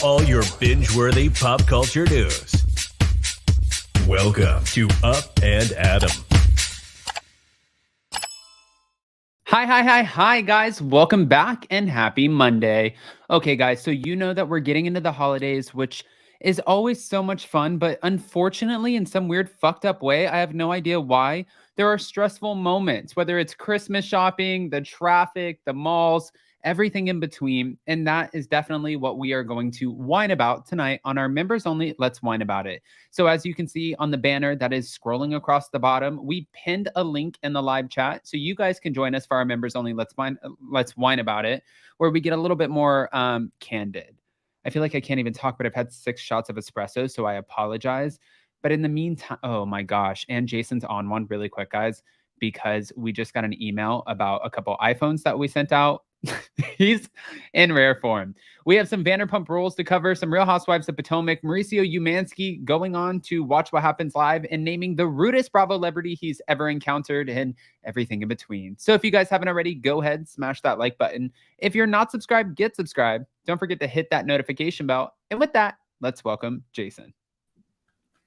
all your binge-worthy pop culture news. Welcome to Up and Adam. Hi, guys. Welcome back and happy Monday. Okay, guys, so you know that we're getting into the holidays, which is always so much fun, but unfortunately, in some weird fucked up way, I have no idea why, there are stressful moments, whether it's Christmas shopping, the traffic, the malls, everything in between. And that is definitely what we are going to whine about tonight on our members only Let's Whine About It. So as you can see on the banner that is scrolling across the bottom, we pinned a link in the live chat so you guys can join us for our members only Let's Whine About It, where we get a little bit more candid. I feel like I can't even talk, but I've had 6 shots of espresso, so I apologize. But in the meantime, oh my gosh, and Jason's on one really quick, guys, because we just got an email about a couple iPhones that we sent out. He's in rare form. We have some Vanderpump Rules to cover, some Real Housewives of Potomac, Mauricio Umansky going on to Watch What Happens Live and naming the rudest Bravo celebrity he's ever encountered, and everything in between. So if you guys haven't already, go ahead, smash that like button. If you're not subscribed, get subscribed. Don't forget to hit that notification bell. And with that, let's welcome Jason.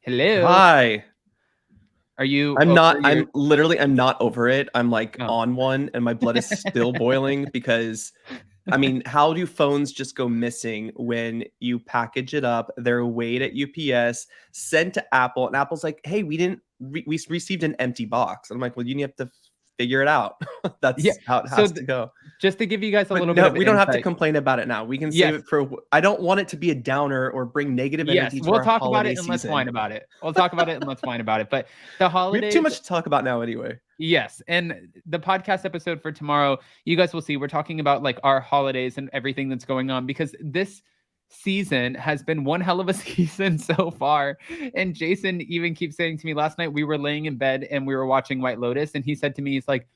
Hello. Hi. Are you? I'm not over it. I'm like on one and my blood is still boiling because, I mean, how do phones just go missing when you package it up? They're weighed at UPS, sent to Apple, and Apple's like, hey, we received an empty box. I'm like, well, you have to figure it out. That's how it has to go. Just to give you guys a little bit of we don't have to complain about it now. We can save it for, I don't want it to be a downer or bring negative energy to we'll our talk holiday about it and let's season. whine about it. We'll talk about it and let's whine about it. But the holidays, we have too much to talk about now anyway. Yes. And the podcast episode for tomorrow, you guys will see, we're talking about like our holidays and everything that's going on, because this season has been one hell of a season so far. And Jason even keeps saying to me, last night we were laying in bed and we were watching White Lotus, and he said to me, he's like,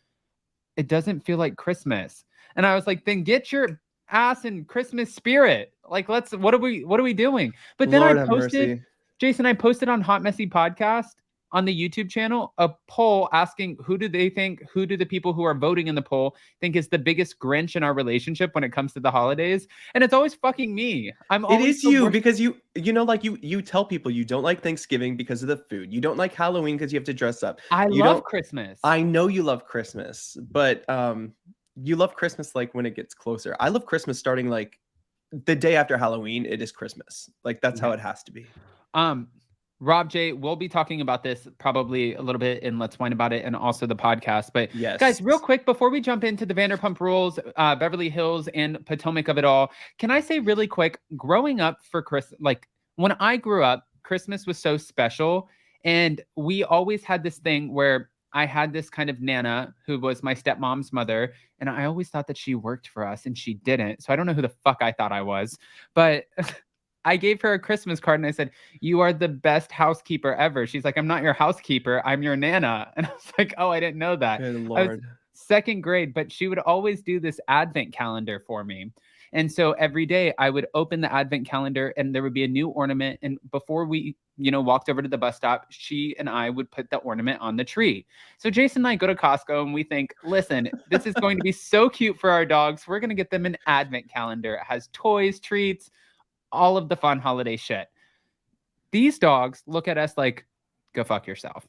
it doesn't feel like Christmas. And I was like, then get your ass in Christmas spirit. Like, what are we doing? But then Lord Jason, I posted on Hot Messy Podcast on the YouTube channel a poll asking who do the people who are voting in the poll think is the biggest Grinch in our relationship when it comes to the holidays. And it's always fucking me. It is you, because you tell people you don't like Thanksgiving because of the food. You don't like Halloween because you have to dress up. I love Christmas. I know you love Christmas, but you love Christmas like when it gets closer. I love Christmas starting like the day after Halloween. It is Christmas. Like that's how it has to be. Rob J, we'll be talking about this probably a little bit in Let's Whine About It and also the podcast. But yes, guys, real quick, before we jump into the Vanderpump Rules, Beverly Hills and Potomac of it all, can I say really quick, growing up for like when I grew up, Christmas was so special. And we always had this thing where I had this kind of Nana who was my stepmom's mother. And I always thought that she worked for us and she didn't. So I don't know who the fuck I thought I was, but I gave her a Christmas card and I said, you are the best housekeeper ever. She's like, I'm not your housekeeper. I'm your Nana. And I was like, oh, I didn't know that. Good Lord. I was 2nd grade, but she would always do this advent calendar for me. And so every day I would open the advent calendar and there would be a new ornament. And before we, walked over to the bus stop, she and I would put the ornament on the tree. So Jason and I go to Costco and we think, listen, this is going to be so cute for our dogs. We're going to get them an advent calendar. It has toys, treats, all of the fun holiday shit. These dogs look at us like, go fuck yourself.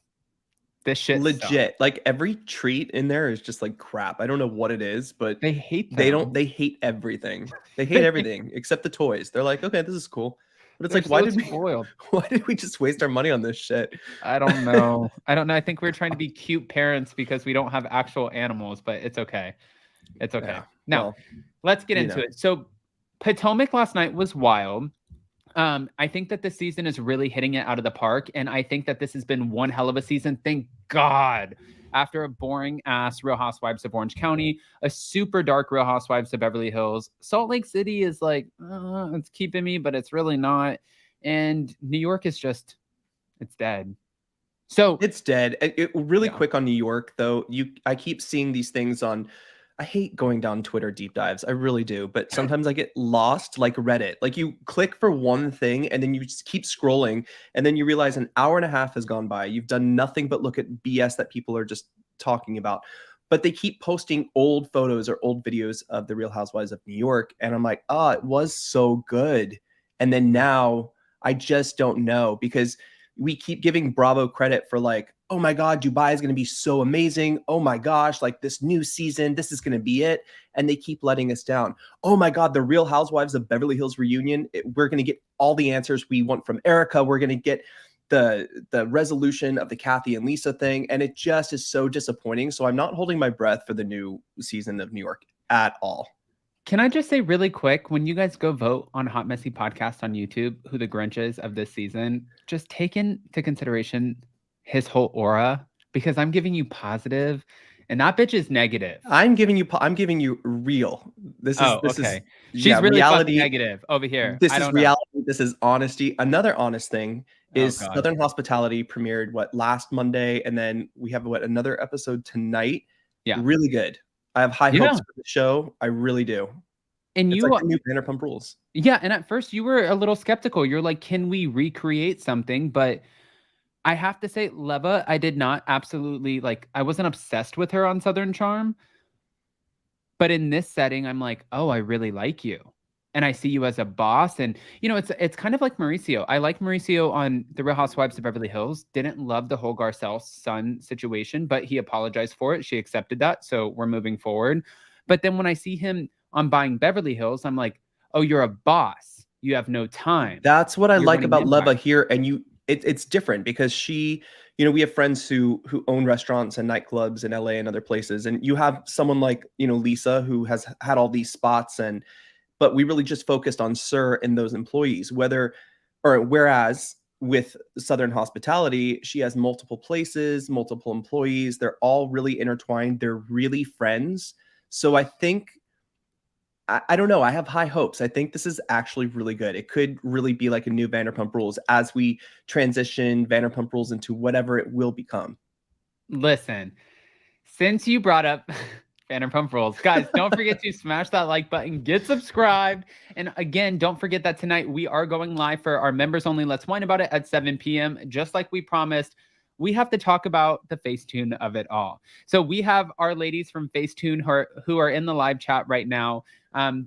This shit legit. Like every treat in there is just like crap. I don't know what it is, but they hate them. They hate everything. They hate everything except the toys. They're like, okay, this is cool. But it's why did we just waste our money on this shit? I don't know. I think we're trying to be cute parents because we don't have actual animals, but it's okay. It's okay. Yeah. Now, let's get into it. So Potomac last night was wild. I think that this season is really hitting it out of the park. And I think that this has been one hell of a season. Thank God. After a boring ass Real Housewives of Orange County, a super dark Real Housewives of Beverly Hills, Salt Lake City is like, it's keeping me, but it's really not. And New York is just, it's dead. So it's dead. Quick on New York, though. I keep seeing these things on, I hate going down Twitter deep dives. I really do. But sometimes I get lost like Reddit. Like you click for one thing and then you just keep scrolling. And then you realize an hour and a half has gone by. You've done nothing but look at BS that people are just talking about. But they keep posting old photos or old videos of the Real Housewives of New York. And I'm like, it was so good. And then now I just don't know, because we keep giving Bravo credit for like, oh my God, Dubai is going to be so amazing. Oh my gosh, like this new season, this is going to be it. And they keep letting us down. Oh my God, the Real Housewives of Beverly Hills reunion. We're going to get all the answers we want from Erica. We're going to get the resolution of the Kathy and Lisa thing. And it just is so disappointing. So I'm not holding my breath for the new season of New York at all. Can I just say really quick, when you guys go vote on Hot Messy Podcast on YouTube, who the Grinch is of this season, just take into consideration his whole aura, because I'm giving you positive and that bitch is negative. I'm giving you real. This is okay. She's really reality, fucking negative over here. This is reality. This is honesty. Another honest thing is Southern Hospitality premiered last Monday, and then we have another episode tonight. Yeah, really good. I have high hopes for the show. I really do. And it's like the new Vanderpump Rules. Yeah, and at first you were a little skeptical. You're like, can we recreate something? But I have to say, Leva, I did not absolutely I wasn't obsessed with her on Southern Charm. But in this setting, I'm like, oh, I really like you. And I see you as a boss. And, it's kind of like Mauricio. I like Mauricio on The Real Housewives of Beverly Hills. Didn't love the whole Garcelle's son situation, but he apologized for it. She accepted that. So we're moving forward. But then when I see him on Buying Beverly Hills, I'm like, oh, you're a boss. You have no time. That's what I like about Leva here. And it's different because she, we have friends who own restaurants and nightclubs in LA and other places. And you have someone like, Lisa, who has had all these spots, but we really just focused on Sir and those employees, whereas with Southern Hospitality, she has multiple places, multiple employees. They're all really intertwined. They're really friends. So I think, I don't know. I have high hopes. I think this is actually really good. It could really be like a new Vanderpump Rules as we transition Vanderpump Rules into whatever it will become. Listen, since you brought up Vanderpump Rules, guys, don't forget to smash that like button, get subscribed. And again, don't forget that tonight we are going live for our members only Let's Whine About It at 7 p.m. Just like we promised. We have to talk about the Facetune of it all. So we have our ladies from Facetune who are in the live chat right now.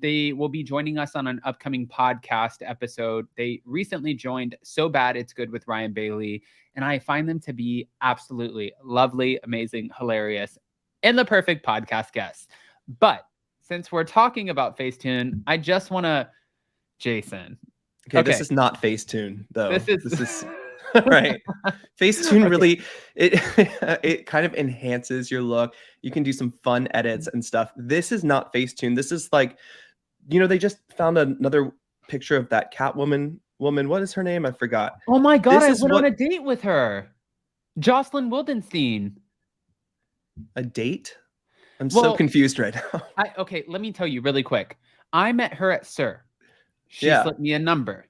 They will be joining us on an upcoming podcast episode. They recently joined So Bad It's Good with Ryan Bailey, and I find them to be absolutely lovely, amazing, hilarious, and the perfect podcast guests. But since we're talking about Facetune, I just want to, Jason. Okay, this is not Facetune, though. This is right. Facetune really, it kind of enhances your look. You can do some fun edits and stuff. This is not Facetune. This is like, they just found another picture of that Catwoman woman. What is her name? I forgot. Oh my God, I went on a date with her. Jocelyn Wildenstein. A date? I'm so confused right now. Okay, let me tell you really quick. I met her at Sir. She slipped me a number.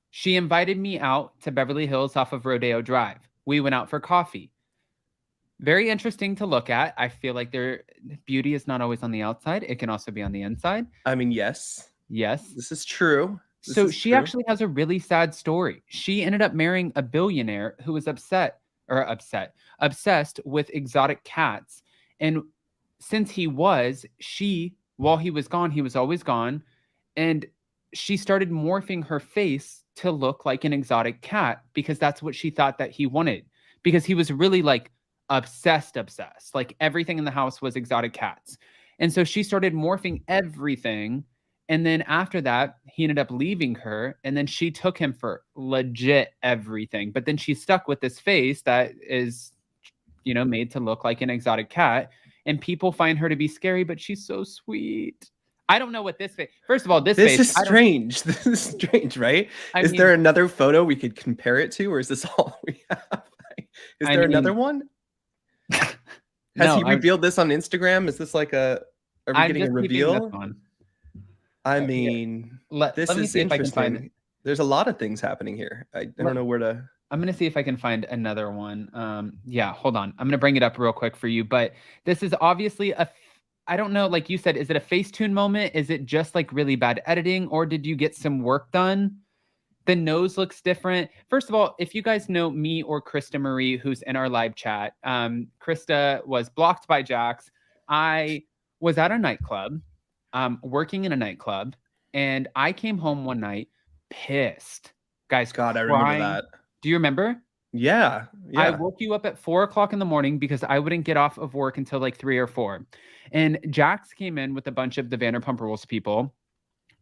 She invited me out to Beverly Hills off of Rodeo Drive. We went out for coffee. Very interesting to look at. I feel like their beauty is not always on the outside. It can also be on the inside. I mean, yes. Yes. This is true. So she actually has a really sad story. She ended up marrying a billionaire who was obsessed with exotic cats. And since while he was gone, he was always gone. And she started morphing her face to look like an exotic cat because that's what she thought that he wanted, because he was really obsessed. Like everything in the house was exotic cats. And so she started morphing everything. And then after that, he ended up leaving her. And then she took him for legit everything. But then she's stuck with this face that is, made to look like an exotic cat. And people find her to be scary, but she's so sweet. I don't know what this face. First of all, this face is strange. This is strange, right? Is there another photo we could compare it to, or is this all we have? Is there another one? Has he revealed this on Instagram? Is this are we getting a reveal? I mean, this is interesting. There's a lot of things happening here. I don't know where to. I'm going to see if I can find another one. Yeah, hold on. I'm going to bring it up real quick for you. But this is obviously I don't know, like you said, is it a Facetune moment? Is it just really bad editing, or did you get some work done? The nose looks different. First of all, if you guys know me or Krista Marie, who's in our live chat, Krista was blocked by Jax. I was at a nightclub, working in a nightclub, and I came home one night pissed. Guys, God, I remember crying. that. Do you remember? Yeah. I Yeah. woke you up at 4 o'clock in the morning because I wouldn't get off of work until like 3 or 4. And Jax came in with a bunch of the Vanderpump Rules people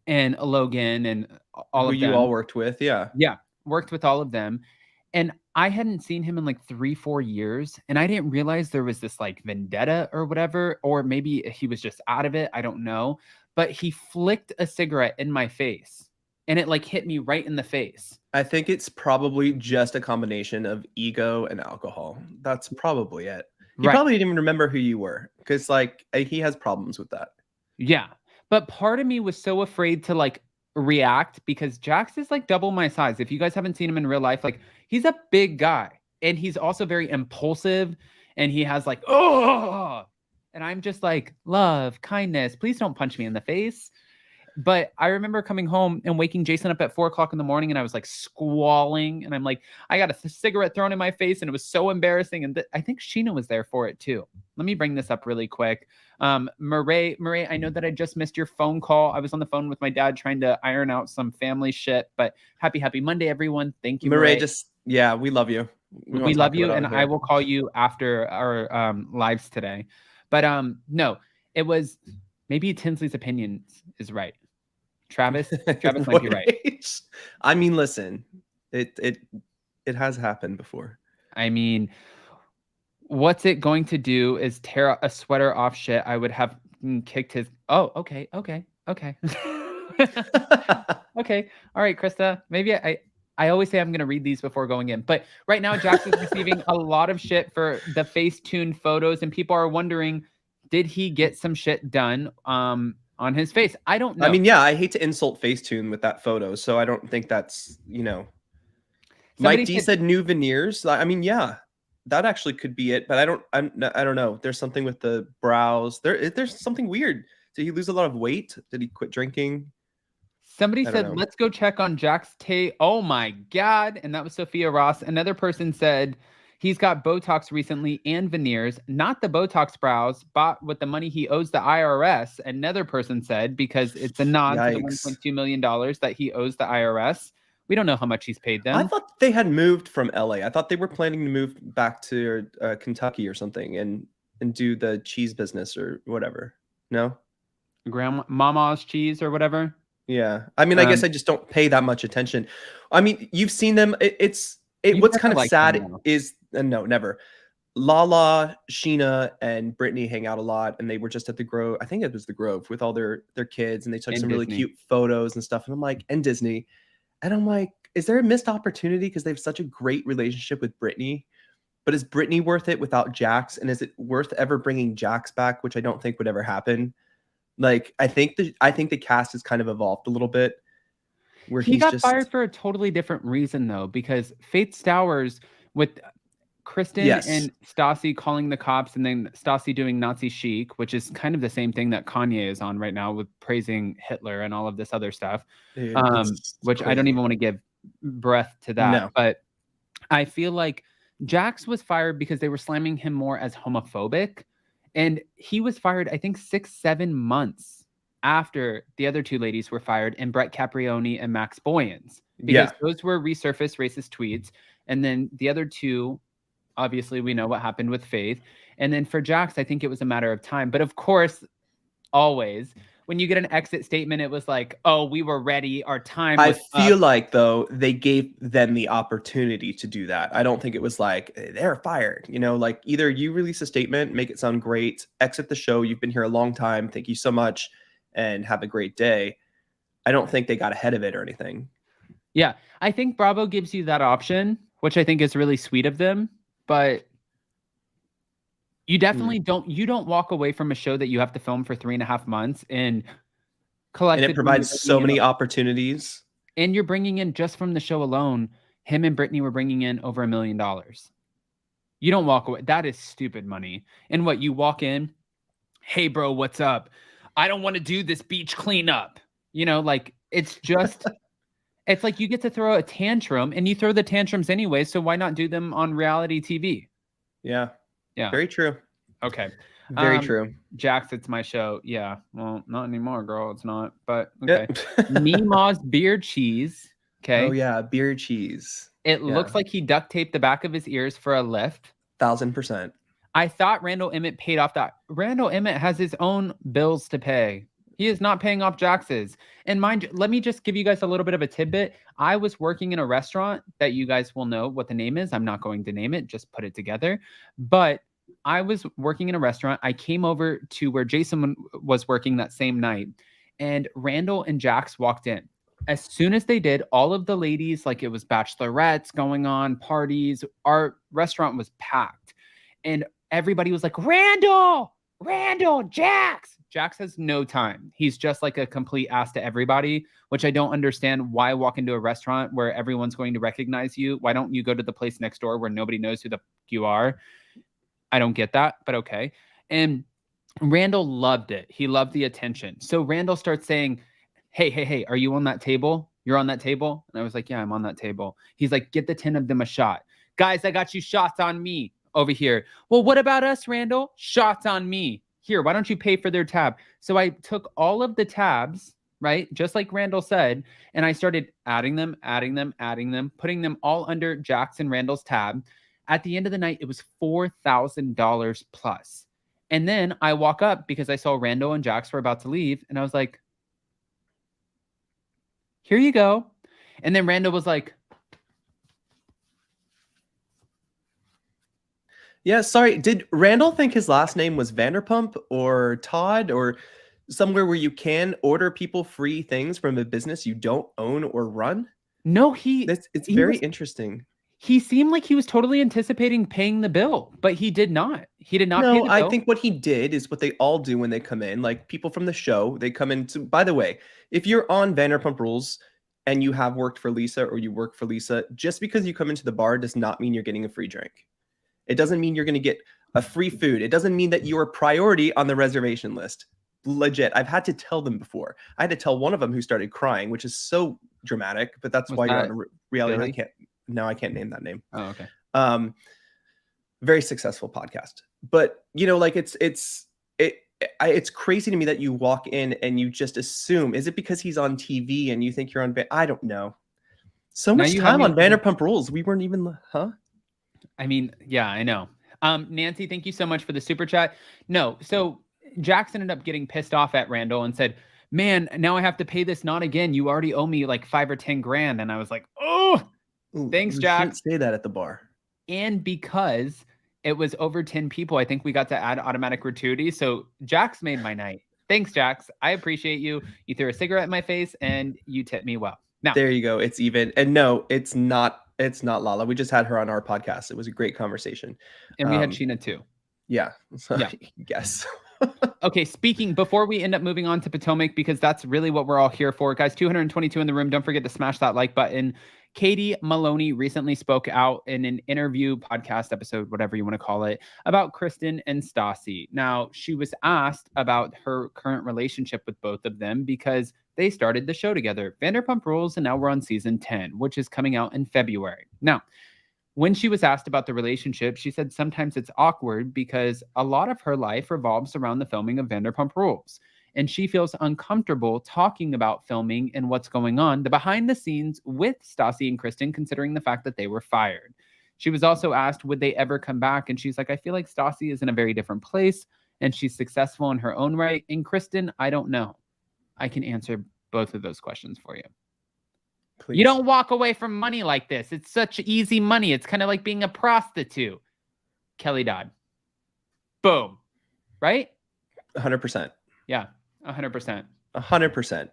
and Logan and all Who of you them. all worked with. Yeah. Yeah, worked with all of them. And I hadn't seen him in like 3-4 years. And I didn't realize there was this like vendetta or whatever, or maybe he was just out of it. I don't know. But he flicked a cigarette in my face and it like hit me right in the face. I think it's probably just a combination of ego and alcohol. That's probably it. He Right. probably didn't even remember who you were because, like, he has problems with that. Yeah. But part of me was so afraid to like react because Jax is like double my size. If you guys haven't seen him in real life, like he's a big guy and he's also very impulsive and he has like, oh, and I'm just like, love, kindness, please don't punch me in the face. But I remember coming home and waking Jason up at 4 o'clock in the morning and I was like squalling and I'm like, I got a cigarette thrown in my face and it was so embarrassing. And I think Sheena was there for it too. Let me bring this up really quick. Murray, I know that I just missed your phone call. I was on the phone with my dad trying to iron out some family shit, but happy Monday, everyone. Thank you, Murray. Yeah, we love you. We love you. And I will call you after our lives today. But no, it was maybe Tinsley's opinion is right. Travis might be right. I mean, listen, it has happened before. I mean, what's it going to do is tear a sweater off shit. I would have kicked his. Oh, okay. Okay. Okay. All right, Krista. Maybe I always say I'm going to read these before going in, but right now Jax is receiving a lot of shit for the Facetune photos and people are wondering, did he get some shit done on his face? I don't know. I mean, yeah, I hate to insult Facetune with that photo, so I don't think that's, Mike D said new veneers. I mean, yeah, that actually could be it, but I don't know. There's something with the brows. There's something weird. Did he lose a lot of weight? Did he quit drinking? Somebody said, let's go check on Jax Tate. Oh my God. And that was Sophia Ross. Another person said he's got Botox recently and veneers, not the Botox brows, bought with the money he owes the IRS. Another person said, because it's a nod to the $1.2 million that he owes the IRS. We don't know how much he's paid them. I thought they had moved from LA. I thought they were planning to move back to Kentucky or something and do the cheese business or whatever. No? Grandmama's cheese or whatever. Yeah. I mean, I guess I just don't pay that much attention. I mean, you've seen them. What's kind of sad is no, never. Lala, Sheena, and Brittany hang out a lot, and they were just at the Grove. I think it was the Grove with all their kids, and they took some really cute photos and stuff. And I'm like, and Disney, and I'm like, is there a missed opportunity because they have such a great relationship with Brittany? But is Brittany worth it without Jax? And is it worth ever bringing Jax back, which I don't think would ever happen? Like, I think the cast has kind of evolved a little bit. Where he got fired for a totally different reason, though, because Faith Stowers with Kristen and Stassi calling the cops and then Stassi doing Nazi chic, which is kind of the same thing that Kanye is on right now with praising Hitler and all of this other stuff, which crazy. I don't even want to give breath to that. No. But I feel like Jax was fired because they were slamming him more as homophobic. And he was fired, I think, 6-7 months after the other two ladies were fired, and Brett Caprioni and Max Boyens, because those were resurfaced racist tweets. And then the other two, obviously, we know what happened with Faith. And then for Jax, I think it was a matter of time. But of course, always, when you get an exit statement, it was like, oh, we were ready. Our time was feel like, though, they gave them the opportunity to do that. I don't think it was like, they're fired. Like either you release a statement, make it sound great, exit the show. You've been here a long time. Thank you so much. And have a great day. I don't think they got ahead of it or anything. Yeah, I think Bravo gives you that option, which I think is really sweet of them. But you definitely don't walk away from a show that you have to film for 3.5 months and collect. And it provides so many opportunities. And you're bringing in, just from the show alone, him and Brittany were bringing in over $1 million. You don't walk away. That is stupid money. And what, you walk in, hey, bro, what's up? I don't want to do this beach cleanup. Like, it's just, it's like you get to throw a tantrum, and you throw the tantrums anyway. So why not do them on reality TV? Yeah. Yeah. Very true. Okay. Very true. Jax, it's my show. Yeah. Well, not anymore, girl. It's not. But okay. Mima's beer cheese. Okay. Oh yeah, beer cheese. It Yeah, looks like he duct taped the back of his ears for a lift. 1000%. I thought Randall Emmett paid off that. Randall Emmett has his own bills to pay. He is not paying off Jax's. And mind, let me just give you guys a little bit of a tidbit. I was working in a restaurant that you guys will know what the name is. I'm not going to name it, just put it together. But I was working in a restaurant. I came over to where Jason was working that same night, and Randall and Jax walked in. As soon as they did, all of the ladies, like it was bachelorettes going on, parties, our restaurant was packed. And everybody was like, Randall, Jax. Jax has no time. He's just like a complete ass to everybody, which I don't understand. Why walk into a restaurant where everyone's going to recognize you? Why don't you go to the place next door where nobody knows who the fuck you are? I don't get that, but okay. And Randall loved it. He loved the attention. So Randall starts saying, hey, are you on that table? You're on that table? And I was like, yeah, I'm on that table. He's like, get the 10 of them a shot. Guys, I got you shots on me over here. Well, what about us, Randall? Shots on me. Here, why don't you pay for their tab? So I took all of the tabs, right? Just like Randall said, and I started adding them, putting them all under Jackson Randall's tab. At the end of the night, it was $4,000 plus. And then I walk up because I saw Randall and Jax were about to leave, and I was like, here you go. And then Randall was like, Yeah, sorry. Did Randall think his last name was Vanderpump or Todd or somewhere where you can order people free things from a business you don't own or run? no, It's very interesting. he seemed like he was totally anticipating paying the bill, but he did not. He did not pay No, the I bill. think what he did is what they all do when they come in. Like people from the show, they come in to, by the way, if you're on Vanderpump Rules and you have worked for Lisa or you work for Lisa, just because you come into the bar does not mean you're getting a free drink. It doesn't mean you're going to get a free food. It doesn't mean that you're a priority on the reservation list. Legit. I've had to tell them before. I had to tell one of them who started crying, which is so dramatic, but that's Was why you're that on a reality. Billy? I can't name that name. Oh, okay. Very successful podcast. But you know, like it's crazy to me that you walk in and you just assume, is it because he's on TV and you think you're on, I don't know. So Now much you have time me on wondering. Vanderpump Rules. We weren't even, huh? I mean, yeah, I know. Nancy, thank you so much for the super chat. No, so Jax ended up getting pissed off at Randall and said, man, now I have to pay this not again. You already owe me like 5 or 10 grand. And I was like, oh, Ooh, thanks, we Jax. shouldn't say that at the bar. And because it was over 10 people, I think we got to add automatic gratuity. So Jax made my night. Thanks, Jax. I appreciate you. You threw a cigarette in my face and you tipped me well. Now, there you go. It's even. And no, it's not Lala. We just had her on our podcast. It was a great conversation. and we had Sheena too. Yeah. So, Yeah. Yes. Okay, before we end up moving on to Potomac, because that's really what we're all here for. Guys, 222 in the room. Don't forget to smash that like button. Katie Maloney recently spoke out in an interview, podcast episode, whatever you want to call it, about Kristen and Stassi. Now, she was asked about her current relationship with both of them because they started the show together, Vanderpump Rules, and now we're on season 10, which is coming out in February. Now, when she was asked about the relationship, she said sometimes it's awkward because a lot of her life revolves around the filming of Vanderpump Rules. And she feels uncomfortable talking about filming and what's going on, the behind the scenes with Stassi and Kristen, considering the fact that they were fired. She was also asked, would they ever come back? And she's like, I feel like Stassi is in a very different place and she's successful in her own right. And Kristen, I don't know. I can answer both of those questions for you. Please. You don't walk away from money like this. It's such easy money. It's kind of like being a prostitute. Kelly Dodd. Boom. Right? 100%. Yeah, 100%. 100%.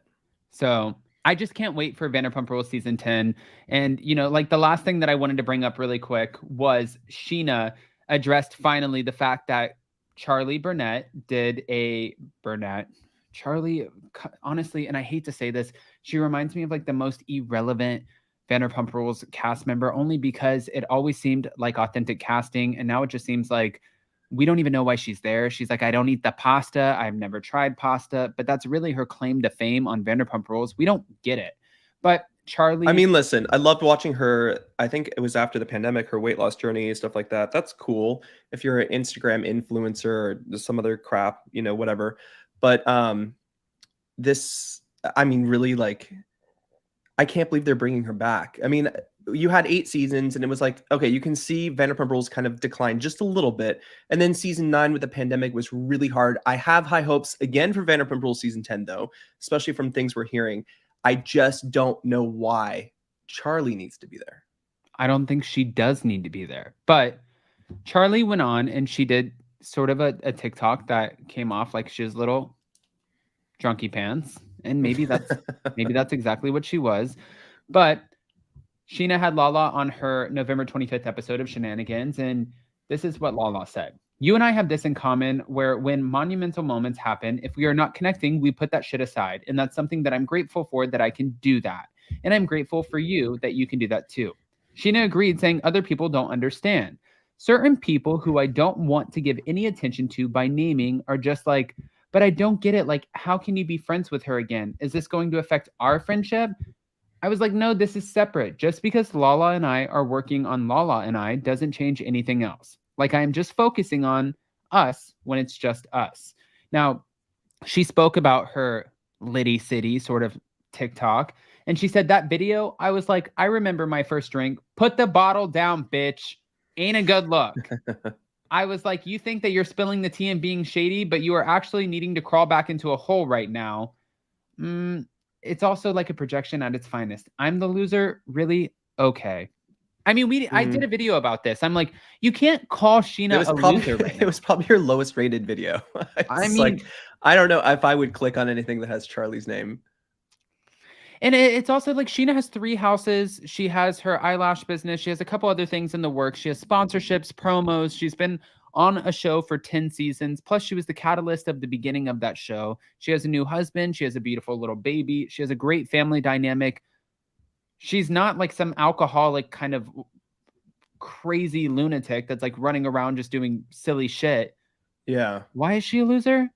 So I just can't wait for Vanderpump Rules season 10. And, you know, like the last thing that I wanted to bring up really quick was Sheena addressed finally the fact that Charlie, honestly, and I hate to say this, she reminds me of like the most irrelevant Vanderpump Rules cast member, only because it always seemed like authentic casting. And now it just seems like we don't even know why she's there. She's like, I don't eat the pasta. I've never tried pasta. But that's really her claim to fame on Vanderpump Rules. We don't get it. But Charlie... I mean, listen, I loved watching her. I think it was after the pandemic, her weight loss journey, stuff like that. That's cool. If you're an Instagram influencer or some other crap, you know, whatever. But this, I mean, really, like, I can't believe they're bringing her back. I mean, you had 8 seasons and it was like, okay, you can see Vanderpump Rules kind of decline just a little bit. And then season 9 with the pandemic was really hard. I have high hopes again for Vanderpump Rules season 10 though, especially from things we're hearing. I just don't know why Charlie needs to be there. I don't think she does need to be there. But Charlie went on and she did sort of a TikTok that came off like she was little drunky pants. And maybe that's exactly what she was. But Sheena had Lala on her November 25th episode of Shenanigans, and this is what Lala said. You and I have this in common where when monumental moments happen, if we are not connecting, we put that shit aside. And that's something that I'm grateful for, that I can do that. And I'm grateful for you that you can do that too. Sheena agreed, saying other people don't understand. Certain people who I don't want to give any attention to by naming are just like, but I don't get it. Like, how can you be friends with her again? Is this going to affect our friendship? I was like, no, this is separate. Just because Lala and I are working on Lala and I doesn't change anything else. Like, I am just focusing on us when it's just us. Now, she spoke about her Liddy City sort of TikTok. And she said that video, I was like, I remember my first drink. Put the bottle down, bitch. Ain't a good look. I was like, you think that you're spilling the tea and being shady, but you are actually needing to crawl back into a hole right now. It's also like a projection at its finest. I'm the loser. Really? Okay. I mean, I did a video about this. I'm like, you can't call Sheena a loser right now. It was probably your lowest rated video. I mean, like, I don't know if I would click on anything that has Charlie's name. And it's also like Sheena has 3 houses. She has her eyelash business. She has a couple other things in the works. She has sponsorships, promos. She's been on a show for 10 seasons. Plus, she was the catalyst of the beginning of that show. She has a new husband. She has a beautiful little baby. She has a great family dynamic. She's not like some alcoholic kind of crazy lunatic that's like running around just doing silly shit. Yeah. Why is she a loser?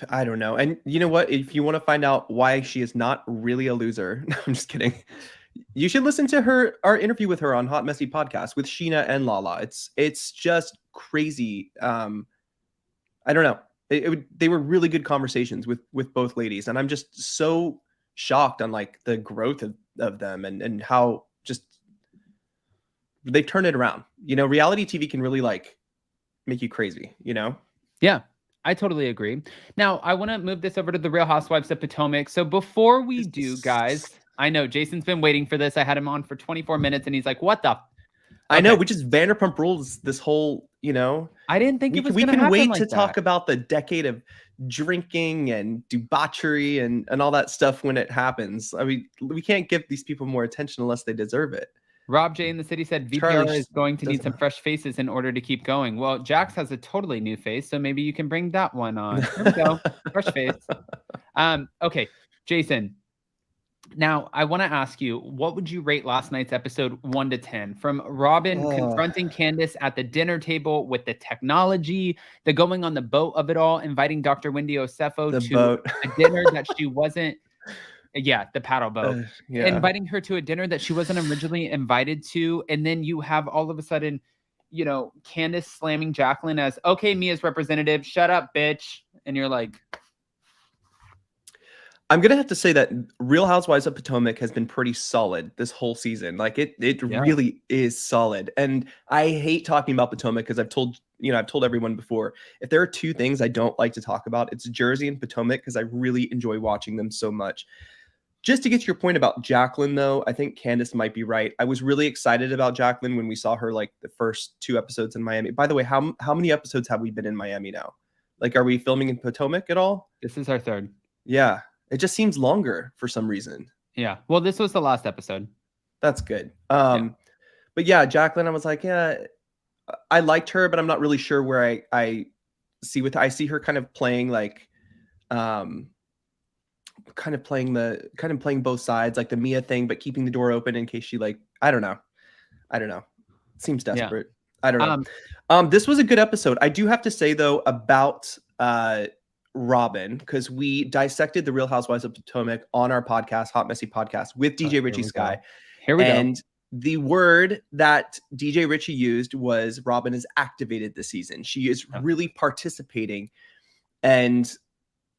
I don't know. And you know what? If you want to find out why she is not really a loser, no, I'm just kidding. You should listen to our interview with her on Hot Messy Podcast with Sheena and Lala. It's just crazy. I don't know. They were really good conversations with both ladies, and I'm just so shocked on like the growth of them and how just they turn it around. You know, reality TV can really like make you crazy. You know? Yeah. I totally agree. Now, I want to move this over to the Real Housewives of Potomac. So before we do, guys, I know Jason's been waiting for this. I had him on for 24 minutes and he's like, what the? I know, which is Vanderpump Rules, this whole, you know. I didn't think it was we going to can wait like to that. talk about the decade of drinking and debauchery and all that stuff when it happens. I mean, we can't give these people more attention unless they deserve it. Rob J in the city said VPR is going to need some fresh faces in order to keep going. Well, Jax has a totally new face, so maybe you can bring that one on. There we go. Fresh face. Okay, Jason. Now, I want to ask you, what would you rate last night's episode 1 to 10? From Robin confronting Candace at the dinner table with the technology, the going on the boat of it all, inviting Dr. Wendy Osefo to a dinner that she wasn't. Yeah, the paddle boat. Inviting her to a dinner that she wasn't originally invited to. And then you have all of a sudden, you know, Candace slamming Jacqueline as, okay, me as representative, shut up, bitch. And you're like... I'm going to have to say that Real Housewives of Potomac has been pretty solid this whole season. Like it really is solid. And I hate talking about Potomac because I've told everyone before, if there are 2 things I don't like to talk about, it's Jersey and Potomac because I really enjoy watching them so much. Just to get to your point about Jacqueline, though, I think Candace might be right. I was really excited about Jacqueline when we saw her like the first 2 episodes in Miami. By the way, how many episodes have we been in Miami now? Like, are we filming in Potomac at all? This is our 3rd. Yeah. It just seems longer for some reason. Yeah. Well, this was the last episode. That's good. But yeah, Jacqueline, I was like, yeah, I liked her, but I'm not really sure where I see her kind of playing like, kind of playing both sides, like the Mia thing, but keeping the door open in case she like, I don't know. Seems desperate. Yeah. I don't know. This was a good episode. I do have to say though about Robin, because we dissected the Real Housewives of Potomac on our podcast, Hot Messy Podcast, with DJ Richie Sky. Here we go. And the word that DJ Richie used was Robin is activated this season. She is really participating. And,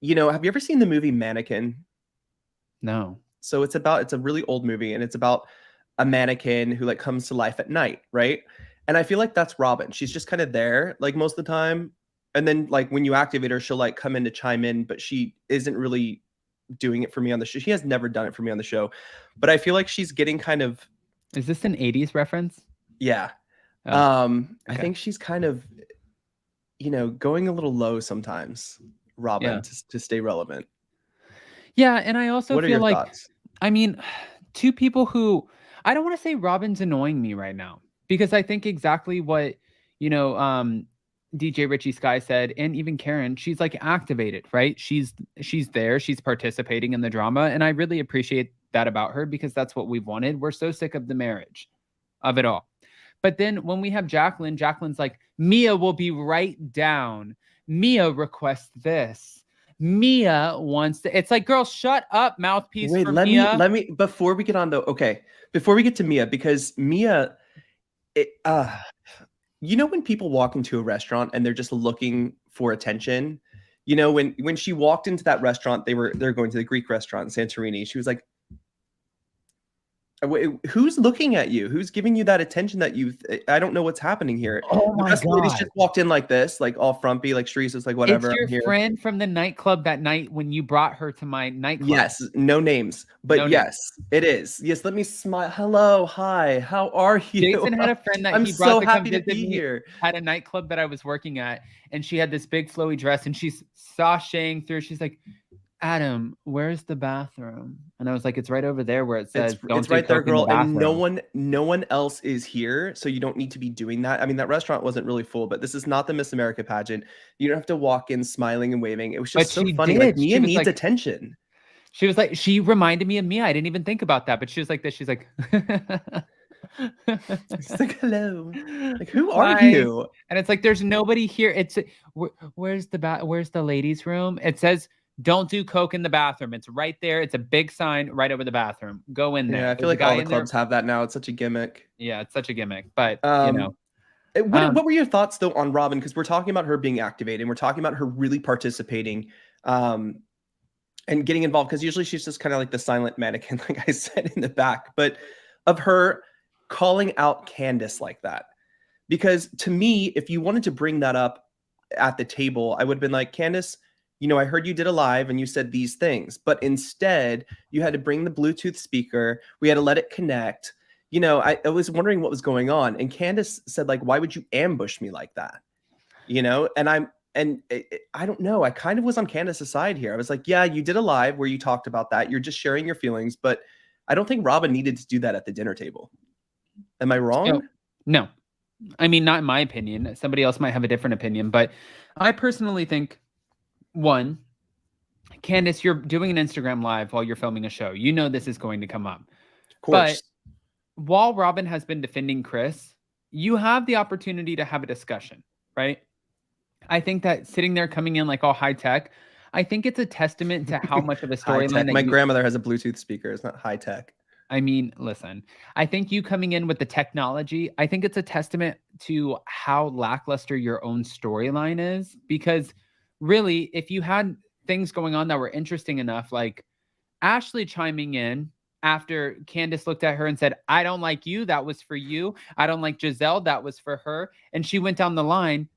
you know, have you ever seen the movie Mannequin? No. So it's a really old movie, and it's about a mannequin who like comes to life at night, right? And I feel like that's Robin. She's just kind of there like most of the time. And then like when you activate her, she'll like come in to chime in, but she isn't really doing it for me on the show. She has never done it for me on the show. But I feel like she's getting kind of Is this an 80s reference? yeah. Oh, I okay. think she's kind of going a little low sometimes, Robin, Yeah. to stay relevant. Yeah, and I also What are feel your like, thoughts? I mean, two people who I don't want to say Robin's annoying me right now because I think exactly what, you know, DJ Richie Sky said, and even Karen, she's like activated, right? She's there, she's participating in the drama, and I really appreciate that about her because that's what we've wanted. We're so sick of the marriage, of it all. But then when we have Jacqueline, Jacqueline's like, Mia will be right down. Mia requests this. Mia wants to. It's like, girl, shut up, mouthpiece Wait, for let me Mia. let me before we get on though. Okay, before we get to Mia, because Mia, when people walk into a restaurant and they're just looking for attention, when she walked into that restaurant, they're going to the Greek restaurant in Santorini. She was like, who's looking at you? Who's giving you that attention that I don't know what's happening here. Oh The my rest of the ladies God. just walked in like this, like all frumpy, like Sharice is like, It's whatever, your I'm here. friend from the nightclub that night when you brought her to my nightclub. Yes, no names, but No names. yes, it is. Yes, let me smile. Hello, hi, how are you? Jason had a friend that I'm he brought so to come happy to visit be me here. at a nightclub that I was working at, and she had this big flowy dress, and she's sashaying through. She's like, Adam, where's the bathroom? And I was like, it's right over there where it says, don't It's do right there, coke in the girl, and bathroom. no one else is here, so you don't need to be doing that. I mean, that restaurant wasn't really full, but this is not the Miss America pageant. You don't have to walk in smiling and waving. It was But just so she funny. Like did. Mia needs attention. She reminded me of Mia. I didn't even think about that, but she was like this. She's like, It's like, hello. Like, who are hi. you? And it's like, there's nobody here. It's where's the ladies' room? It says, don't do coke in the bathroom. It's right there. It's a big sign right over the bathroom. Go in there. Yeah, I feel There's a like all guy the in there. clubs have that now. It's such a gimmick. Yeah, it's such a gimmick, but Um, what were your thoughts though on Robin? Because we're talking about her being activated, and we're talking about her really participating, and getting involved. Because usually she's just kind of like the silent mannequin, like I said in the back. But of her calling out Candace like that, because to me, if you wanted to bring that up at the table, I would have been like, Candace, I heard you did a live and you said these things, but instead you had to bring the Bluetooth speaker. We had to let it connect. I was wondering what was going on. And Candace said, like, why would you ambush me like that? I don't know. I kind of was on Candace's side here. I was like, yeah, you did a live where you talked about that. You're just sharing your feelings, but I don't think Robin needed to do that at the dinner table. Am I wrong? No. I mean, not in my opinion. Somebody else might have a different opinion, but I personally think, one, Candace, you're doing an Instagram live while you're filming a show. You know this is going to come up. Of course. But while Robin has been defending Chris, you have the opportunity to have a discussion, right? I think that sitting there coming in like all high tech, I think it's a testament to how much of a storyline that My grandmother has a Bluetooth speaker. It's not high tech. I mean, listen, I think you coming in with the technology, I think it's a testament to how lackluster your own storyline is. Because really, if you had things going on that were interesting enough, like Ashley chiming in after Candace looked at her and said, I don't like you, that was for you. I don't like Giselle, that was for her. And she went down the line.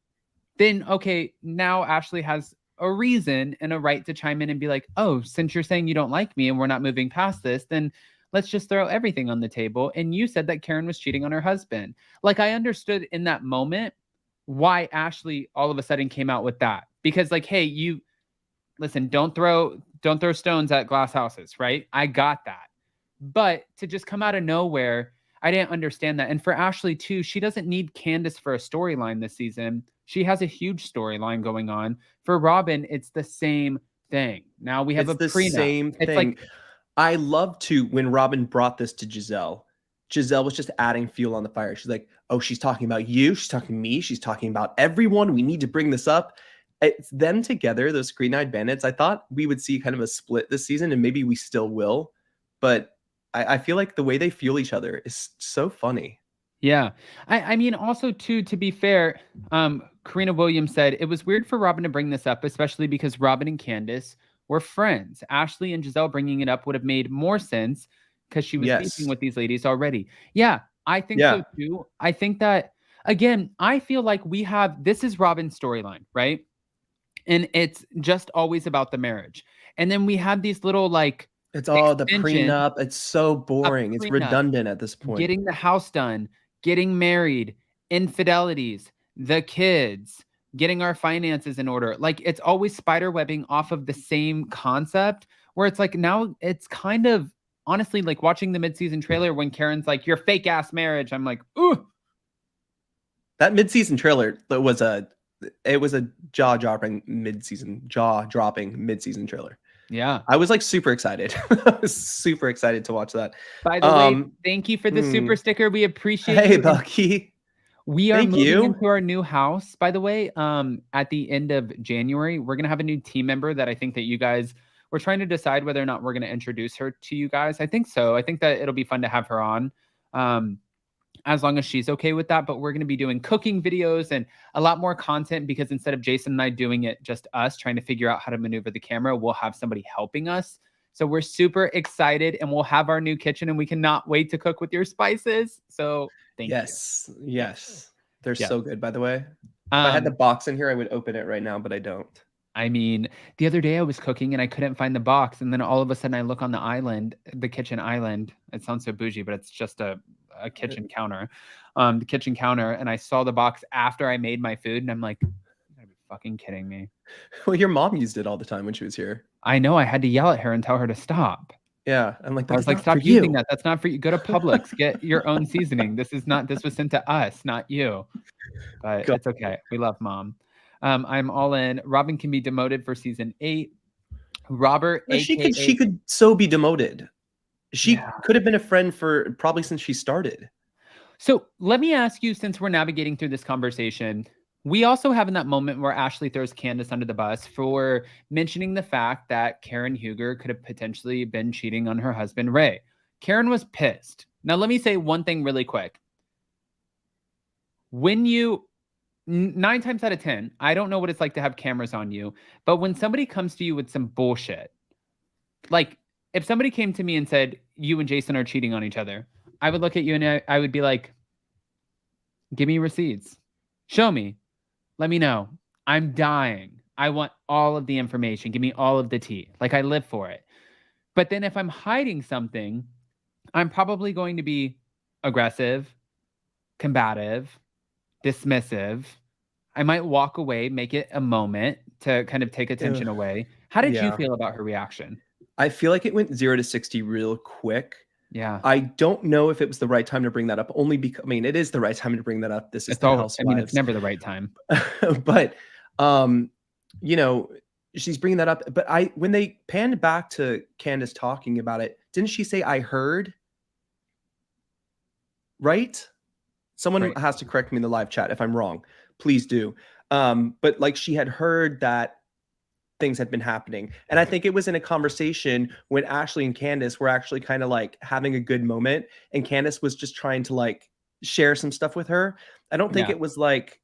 Then, okay, now Ashley has a reason and a right to chime in and be like, oh, since you're saying you don't like me and we're not moving past this, then let's just throw everything on the table. And you said that Karen was cheating on her husband. Like, I understood in that moment why Ashley all of a sudden came out with that. Because like, hey, listen, don't throw stones at glass houses, right? I got that. But to just come out of nowhere, I didn't understand that. And for Ashley too, she doesn't need Candace for a storyline this season. She has a huge storyline going on. For Robin, it's the same thing. Now we have a prenup. Same thing. It's like, I love to when Robin brought this to Giselle. Giselle was just adding fuel on the fire. She's like, oh, she's talking about you. She's talking to me. She's talking about everyone. We need to bring this up. It's them together, those Green-Eyed Bandits. I thought we would see kind of a split this season, and maybe we still will. But I feel like the way they fuel each other is so funny. Yeah. I mean, also, too, to be fair, Karina Williams said it was weird for Robin to bring this up, especially because Robin and Candace We're friends. Ashley and Giselle bringing it up would have made more sense because she was sleeping with these ladies already. Yeah, I think so too. I think that, again, I feel like this is Robin's storyline, right? And it's just always about the marriage. And then we have these little like, it's all the prenup. It's so boring. It's redundant at this point. Getting the house done, getting married, infidelities, the kids, getting our finances in order. Like, it's always spider webbing off of the same concept, where it's like, now it's kind of honestly like watching the mid-season trailer when Karen's like, your fake ass marriage. I'm like, ooh. That mid-season trailer was a jaw-dropping mid-season trailer. Yeah. I was like super excited. I was super excited to watch that. By the way, thank you for the super sticker. We appreciate it. Hey, Bucky. We are moving into our new house, by the way, at the end of January. We're going to have a new team member that I think that we're trying to decide whether or not we're going to introduce her to you guys. I think so. I think that it'll be fun to have her on. As long as she's okay with that. But we're going to be doing cooking videos and a lot more content, because instead of Jason and I doing it just us trying to figure out how to maneuver the camera, we'll have somebody helping us. So we're super excited, and we'll have our new kitchen, and we cannot wait to cook with your spices. So thank you. Yes. They're so good, by the way. If I had the box in here, I would open it right now, but I don't. I mean, the other day I was cooking and I couldn't find the box. And then all of a sudden I look on the kitchen island. It sounds so bougie, but it's just a kitchen counter. The kitchen counter. And I saw the box after I made my food. And I'm like, you gotta be fucking kidding me. Well, your mom used it all the time when she was here. I know. I had to yell at her and tell her to stop. Yeah. I'm like, I was like, stop using that. That's not for you. Go to Publix. Get your own seasoning. This was sent to us, not you. But it's okay. We love mom. I'm all in. Robin can be demoted for season 8. Robert, she could so be demoted. She could have been a friend for probably since she started. So let me ask you, since we're navigating through this conversation, we also have in that moment where Ashley throws Candace under the bus for mentioning the fact that Karen Huger could have potentially been cheating on her husband, Ray. Karen was pissed. Now, let me say one thing really quick. When 9 times out of 10, I don't know what it's like to have cameras on you, but when somebody comes to you with some bullshit, like if somebody came to me and said, you and Jason are cheating on each other, I would look at you and I would be like, give me receipts. Show me. Let me know. I'm dying. I want all of the information. Give me all of the tea. Like, I live for it. But then if I'm hiding something, I'm probably going to be aggressive, combative, dismissive. I might walk away, make it a moment to kind of take attention away. How did you feel about her reaction? I feel like it went 0 to 60 real quick. Yeah. I don't know if it was the right time to bring that up, only because, I mean, it is the right time to bring that up. This is the Housewives. I mean, it's never the right time. But, you know, she's bringing that up. But when they panned back to Candace talking about it, didn't she say, I heard? Right? Someone has to correct me in the live chat if I'm wrong. Please do. But like, she had heard that things had been happening. And I think it was in a conversation when Ashley and Candace were actually kind of like having a good moment. And Candace was just trying to like share some stuff with her. I don't think it was like,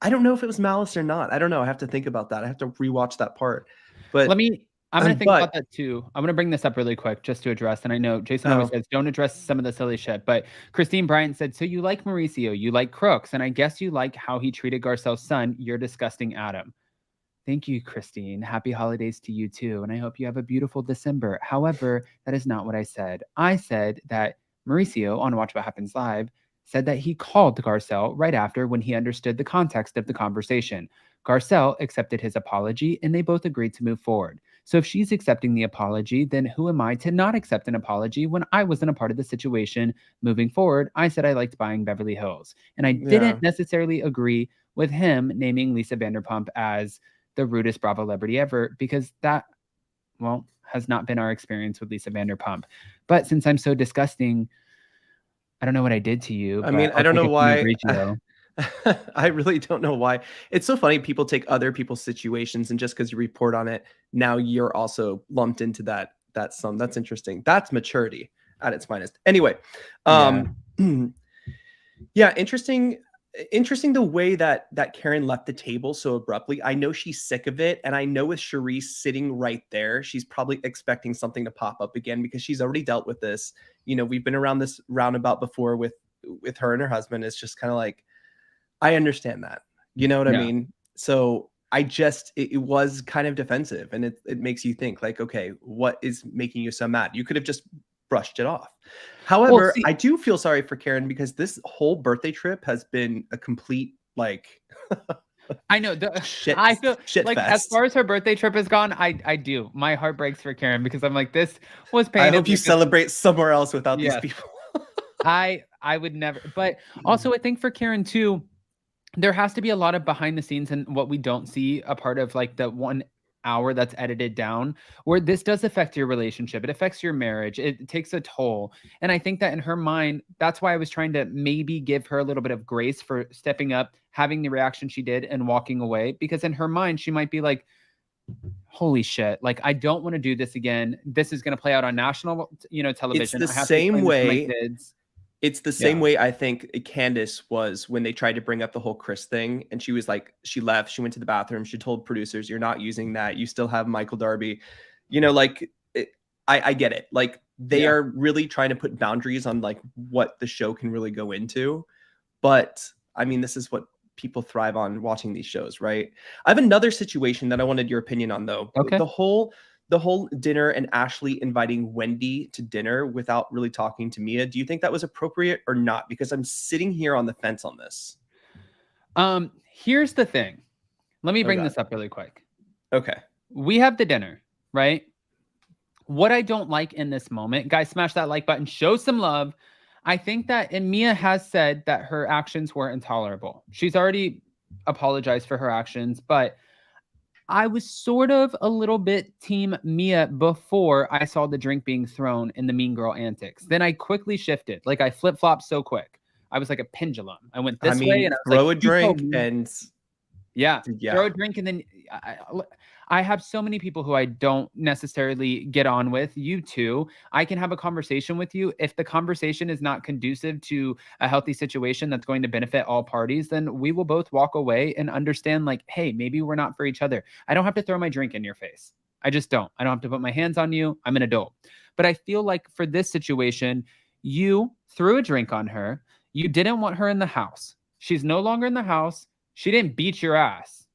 I don't know if it was malice or not. I don't know. I have to think about that. I have to rewatch that part. But I'm going to think about that too. I'm going to bring this up really quick just to address. And I know Jason always says, don't address some of the silly shit. But Christine Bryant said, so you like Mauricio, you like Crooks, and I guess you like how he treated Garcelle's son. You're disgusting, Adam. Thank you, Christine. Happy holidays to you too. And I hope you have a beautiful December. However, that is not what I said. I said that Mauricio on Watch What Happens Live said that he called Garcelle right after when he understood the context of the conversation. Garcelle accepted his apology and they both agreed to move forward. So if she's accepting the apology, then who am I to not accept an apology when I wasn't a part of the situation moving forward? I said I liked buying Beverly Hills. And I didn't necessarily agree with him naming Lisa Vanderpump as the rudest Bravo celebrity ever, because that, well, has not been our experience with Lisa Vanderpump. But since I'm so disgusting, I don't know what I did to you. I mean, I don't know why. I really don't know why. It's so funny. People take other people's situations, and just because you report on it, now you're also lumped into that sum. That's interesting. That's maturity at its finest. Anyway, yeah, interesting. Interesting the way that Karen left the table so abruptly. I know she's sick of it, and I know with Charisse sitting right there, she's probably expecting something to pop up again because she's already dealt with this. You know, we've been around this roundabout before with her and her husband. It's just kind of like, I understand that. You know what I mean? So it was kind of defensive, and it makes you think like, okay, what is making you so mad? You could have just brushed it off. However, I do feel sorry for Karen because this whole birthday trip has been a complete like I know. shit. I feel shit like fest. as far as her birthday trip is gone, I do. My heart breaks for Karen because I'm like, this was painted. I hope you celebrate somewhere else without these people. I would never. But also, I think for Karen too, there has to be a lot of behind the scenes and what we don't see a part of like the 1 hour that's edited down where this does affect your relationship. It affects your marriage. It takes a toll. And I think that in her mind, that's why I was trying to maybe give her a little bit of grace for stepping up, having the reaction she did and walking away, because in her mind, she might be like, holy shit, like, I don't want to do this again. This is going to play out on national, television. It's the I have same to explain this to way. my kids. It's the same way I think Candace was when they tried to bring up the whole Chris thing. And she was like, she left, she went to the bathroom. She told producers, you're not using that. You still have Michael Darby. I get it. Like they are really trying to put boundaries on like what the show can really go into. But I mean, this is what people thrive on watching these shows, right? I have another situation that I wanted your opinion on though. Okay. The whole dinner and Ashley inviting Wendy to dinner without really talking to Mia. Do you think that was appropriate or not? Because I'm sitting here on the fence on this. Here's the thing. Let me bring this up really quick. Okay. We have the dinner, right? What I don't like in this moment, guys, smash that like button, show some love. I think that, and Mia has said that her actions were intolerable. She's already apologized for her actions, but I was sort of a little bit team Mia before I saw the drink being thrown in the mean girl antics. Then I quickly shifted. Like I flip-flopped so quick. I was like a pendulum. I went this way and I was throw like, a drink and throw a drink. And then I have so many people who I don't necessarily get on with. You too. I can have a conversation with you. If the conversation is not conducive to a healthy situation that's going to benefit all parties, then we will both walk away and understand like, hey, maybe we're not for each other. I don't have to throw my drink in your face. I just don't. I don't have to put my hands on you. I'm an adult. But I feel like for this situation, you threw a drink on her. You didn't want her in the house. She's no longer in the house. She didn't beat your ass.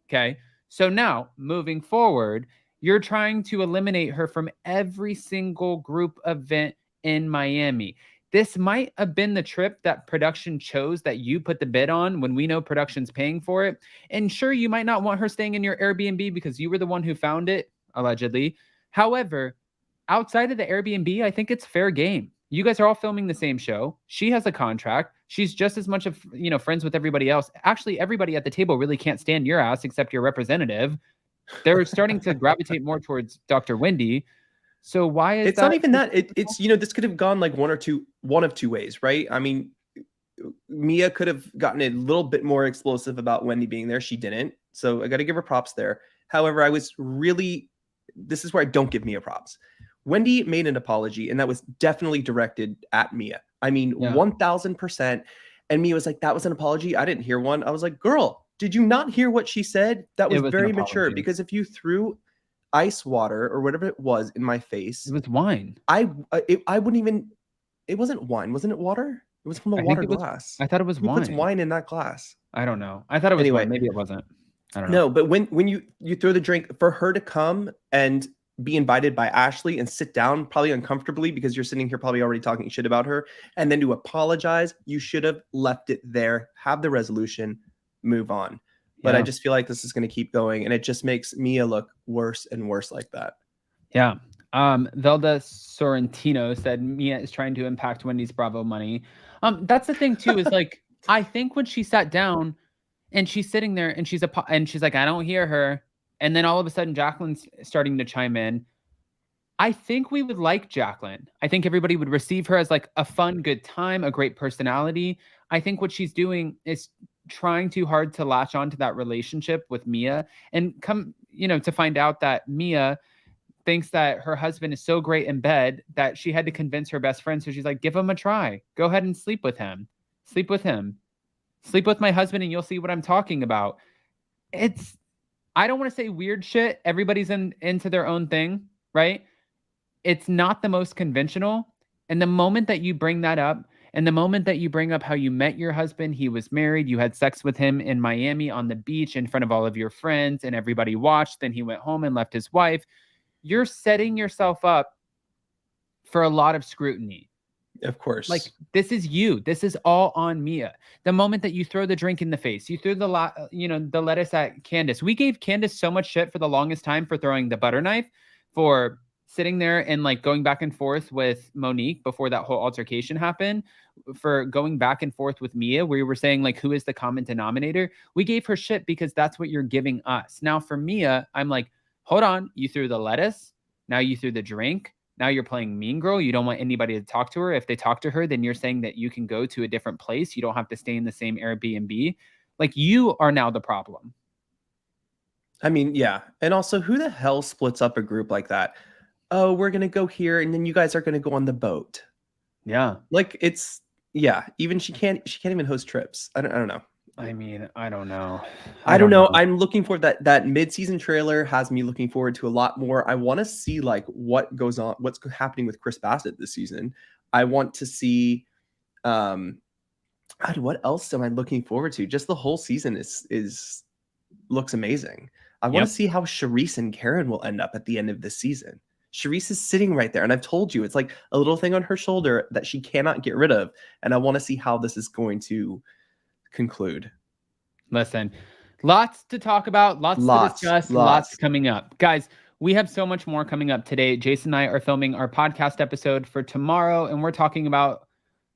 Okay. So now moving forward, you're trying to eliminate her from every single group event in Miami. This might have been the trip that production chose that you put the bid on when we know production's paying for it. And sure, you might not want her staying in your Airbnb because you were the one who found it, allegedly. However, outside of the Airbnb, I think it's fair game. You guys are all filming the same show. She has a contract. She's just as much of, friends with everybody else. Actually, everybody at the table really can't stand your ass except your representative. They're starting to gravitate more towards Dr. Wendy. So why is it's not even that? It's this could have gone like one of two ways, right? I mean, Mia could have gotten a little bit more explosive about Wendy being there. She didn't. So I got to give her props there. However, this is where I don't give Mia props. Wendy made an apology, and that was definitely directed at Mia. I mean, 1000%. And Mia was like, that was an apology? I didn't hear one. I was like, girl, did you not hear what she said? That was very mature, because if you threw ice water or whatever it was in my face. It was wine. I wouldn't even, it wasn't wine. Wasn't it water? It was from the water glass. I thought it was wine. Who puts wine in that glass? I don't know. I thought it was wine. Maybe it wasn't. I don't know. No, but when you throw the drink, for her to come and be invited by Ashley and sit down probably uncomfortably because you're sitting here probably already talking shit about her, and then to apologize, you should have left it there, have the resolution, move on. But I just feel like this is going to keep going, and it just makes Mia look worse and worse like that. Yeah. Velda Sorrentino said Mia is trying to impact Wendy's Bravo money. That's the thing too, is like, I think when she sat down and she's sitting there and she's like, I don't hear her. And then all of a sudden, Jacqueline's starting to chime in. I think we would like Jacqueline. I think everybody would receive her as like a fun, good time, a great personality. I think what she's doing is trying too hard to latch onto that relationship with Mia and come, to find out that Mia thinks that her husband is so great in bed that she had to convince her best friend. So she's like, give him a try. Go ahead and sleep with him. Sleep with him. Sleep with my husband and you'll see what I'm talking about. It's, I don't want to say weird shit. Everybody's into their own thing, right? It's not the most conventional. And the moment that you bring that up, and the moment that you bring up how you met your husband, he was married, you had sex with him in Miami on the beach in front of all of your friends, and everybody watched, then he went home and left his wife, you're setting yourself up for a lot of scrutiny. Of course. Like, this is you. This is all on Mia. The moment that you throw the drink in the face, you threw the lettuce at Candace. We gave Candace so much shit for the longest time for throwing the butter knife, for sitting there and like going back and forth with Monique before that whole altercation happened, for going back and forth with Mia, where you were saying like, who is the common denominator? We gave her shit because that's what you're giving us. Now for Mia, I'm like, hold on, you threw the lettuce. Now you threw the drink. Now you're playing mean girl. You don't want anybody to talk to her. If they talk to her, then you're saying that you can go to a different place. You don't have to stay in the same Airbnb. Like, you are now the problem. I mean, yeah. And also, who the hell splits up a group like that? Oh, we're going to go here, and then you guys are going to go on the boat. Yeah. Like, it's, yeah. Even she can't even host trips. I don't know. I mean, I don't know. I don't know. I'm looking for that mid-season trailer has me looking forward to a lot more. I want to see like what goes on, what's happening with Chris Bassett this season. I want to see what else am I looking forward to? Just the whole season looks amazing. I want to see how Charisse and Karen will end up at the end of this season. Charisse is sitting right there, and I've told you it's like a little thing on her shoulder that she cannot get rid of, and I want to see how this is going to conclude. Listen, lots to talk about, lots to discuss, lots coming up. Guys, we have so much more coming up today. Jason and I are filming our podcast episode for tomorrow, and we're talking about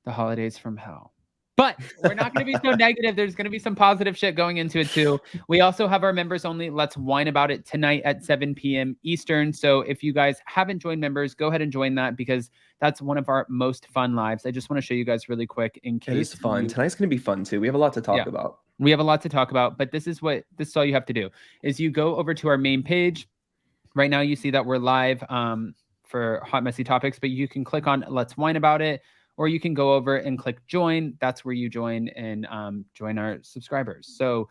the holidays from hell. But we're not going to be so negative. There's going to be some positive shit going into it too. We also have our members only Let's Whine About It tonight at 7 p.m. Eastern. So if you guys haven't joined members, go ahead and join that, because that's one of our most fun lives. I just want to show you guys really quick in case. It is fun. Tonight's going to be fun too. We have a lot to talk about. We have a lot to talk about, but this is all you have to do is you go over to our main page. Right now you see that we're live for Hot Messy Topics, but you can click on Let's Whine About It, or you can go over and click join. That's where you join and join our subscribers. So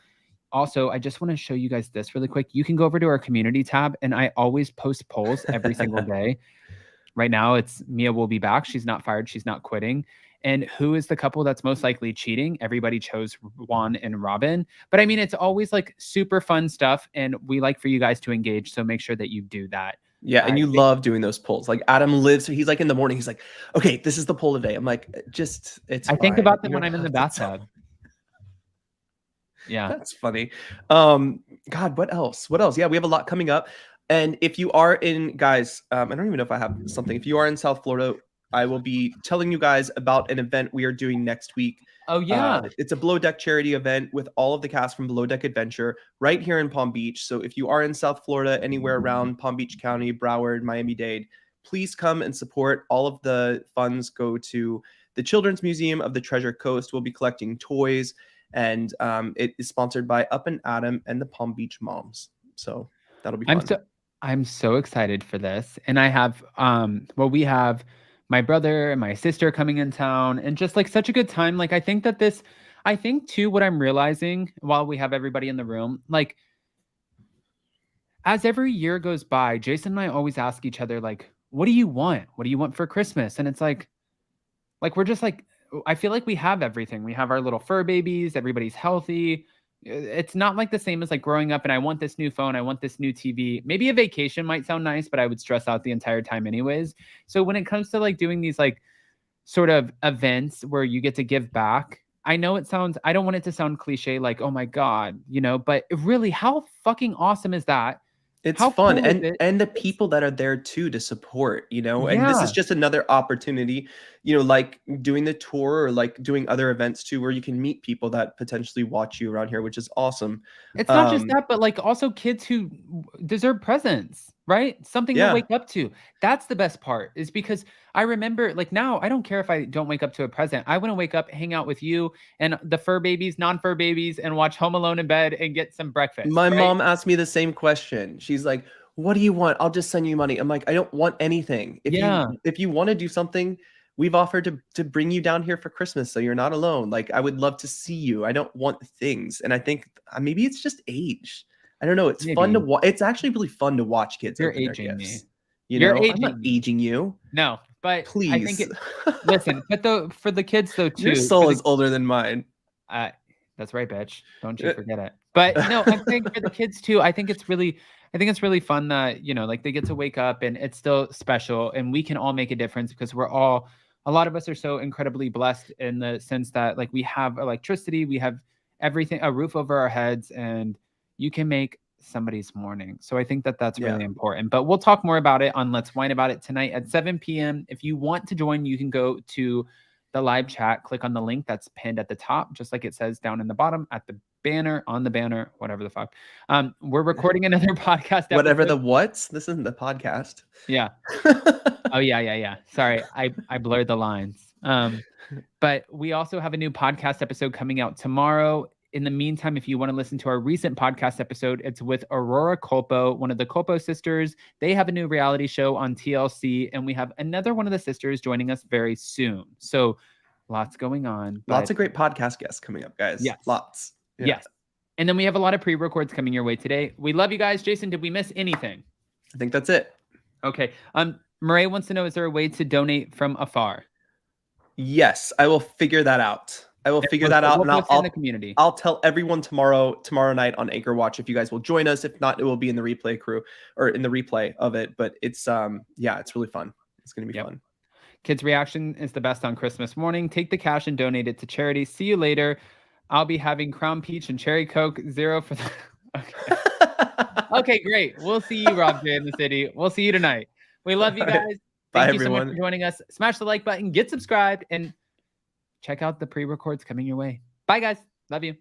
also, I just want to show you guys this really quick. You can go over to our community tab, and I always post polls every single day. Right now, it's Mia will be back. She's not fired. She's not quitting. And who is the couple that's most likely cheating? Everybody chose Juan and Robin. But I mean, it's always like super fun stuff, and we like for you guys to engage. So make sure that you do that. Yeah, and you love doing those polls. Like Adam lives, so he's like in the morning, he's like, okay, this is the poll today. I'm like, I think about them when I'm in the bathtub. Yeah. That's funny. God, what else? Yeah, we have a lot coming up. And if you are in, guys, I don't even know if I have something. If you are in South Florida, I will be telling you guys about an event we are doing next week. Oh, yeah. It's a Below Deck charity event with all of the cast from Below Deck Adventure right here in Palm Beach. So if you are in South Florida, anywhere around Palm Beach County, Broward, Miami-Dade, please come and support. All of the funds go to the Children's Museum of the Treasure Coast. We'll be collecting toys, and it is sponsored by Up and Adam and the Palm Beach Moms. So that'll be fun. I'm so excited for this. And I have, we have my brother and my sister coming in town, and just like such a good time. Like, I think too, what I'm realizing while we have everybody in the room, like as every year goes by, Jason and I always ask each other, like, what do you want? What do you want for Christmas? And it's like we're just like, I feel like we have everything. We have our little fur babies. Everybody's healthy. It's not like the same as like growing up and I want this new phone, I want this new TV. Maybe a vacation might sound nice, but I would stress out the entire time anyways. So when it comes to like doing these like sort of events where you get to give back, I know I don't want it to sound cliche, like, oh my God, but really, how fucking awesome is that? It's fun. Cool and the people that are there too to support, and this is just another opportunity, like doing the tour or like doing other events too, where you can meet people that potentially watch you around here, which is awesome. It's not just that, but like also kids who deserve presents, right? Something to wake up to. That's the best part, is because I remember, like, now I don't care if I don't wake up to a present. I want to wake up, hang out with you and the fur babies, non-fur babies, and watch Home Alone in bed and get some breakfast. My mom asked me the same question. She's like, what do you want? I'll just send you money. I'm like, I don't want anything. If you want to do something we've offered to bring you down here for Christmas so you're not alone. Like, I would love to see you. I don't want things. And I think maybe it's just age. I don't know. It's fun to watch. It's actually really fun to watch kids open their gifts. You're aging I'm not aging you. No, but please. I think listen, but for the kids though too. Your soul is older than mine. That's right, bitch. Don't you forget it. But no, I think for the kids too, I think it's really fun that, like they get to wake up and it's still special and we can all make a difference because a lot of us are so incredibly blessed in the sense that like we have electricity, we have everything, a roof over our heads, and you can make somebody's morning. So I think that's really important. But we'll talk more about it on Let's Wine About It tonight at 7 p.m. If you want to join, you can go to the live chat, click on the link that's pinned at the top, just like it says down in the bottom at the banner, on the banner, whatever the fuck. We're recording another podcast episode. Whatever the what's? This isn't the podcast. Yeah. Oh, yeah. Sorry, I blurred the lines. But we also have a new podcast episode coming out tomorrow. In the meantime, if you want to listen to our recent podcast episode, it's with Aurora Culpo, one of the Culpo sisters. They have a new reality show on TLC, and we have another one of the sisters joining us very soon. So lots going on. Lots of great podcast guests coming up, guys. Yes. Lots. Yeah. Yes. And then we have a lot of pre-records coming your way today. We love you guys. Jason, did we miss anything? I think that's it. Okay. Murray wants to know, is there a way to donate from afar? Yes, I will figure that out. Figure that out, and in the community. I'll tell everyone tomorrow night on Anchor Watch if you guys will join us. If not, it will be in the replay crew or in the replay of it. But it's it's really fun. It's gonna be fun. Kids' reaction is the best on Christmas morning. Take the cash and donate it to charity. See you later. I'll be having Crown Peach and Cherry Coke 0 for the. Okay. Okay, great. We'll see you, Rob J in the city. We'll see you tonight. We love you guys. Thank you so much for joining us. Smash the like button, get subscribed, and check out the pre-records coming your way. Bye, guys. Love you.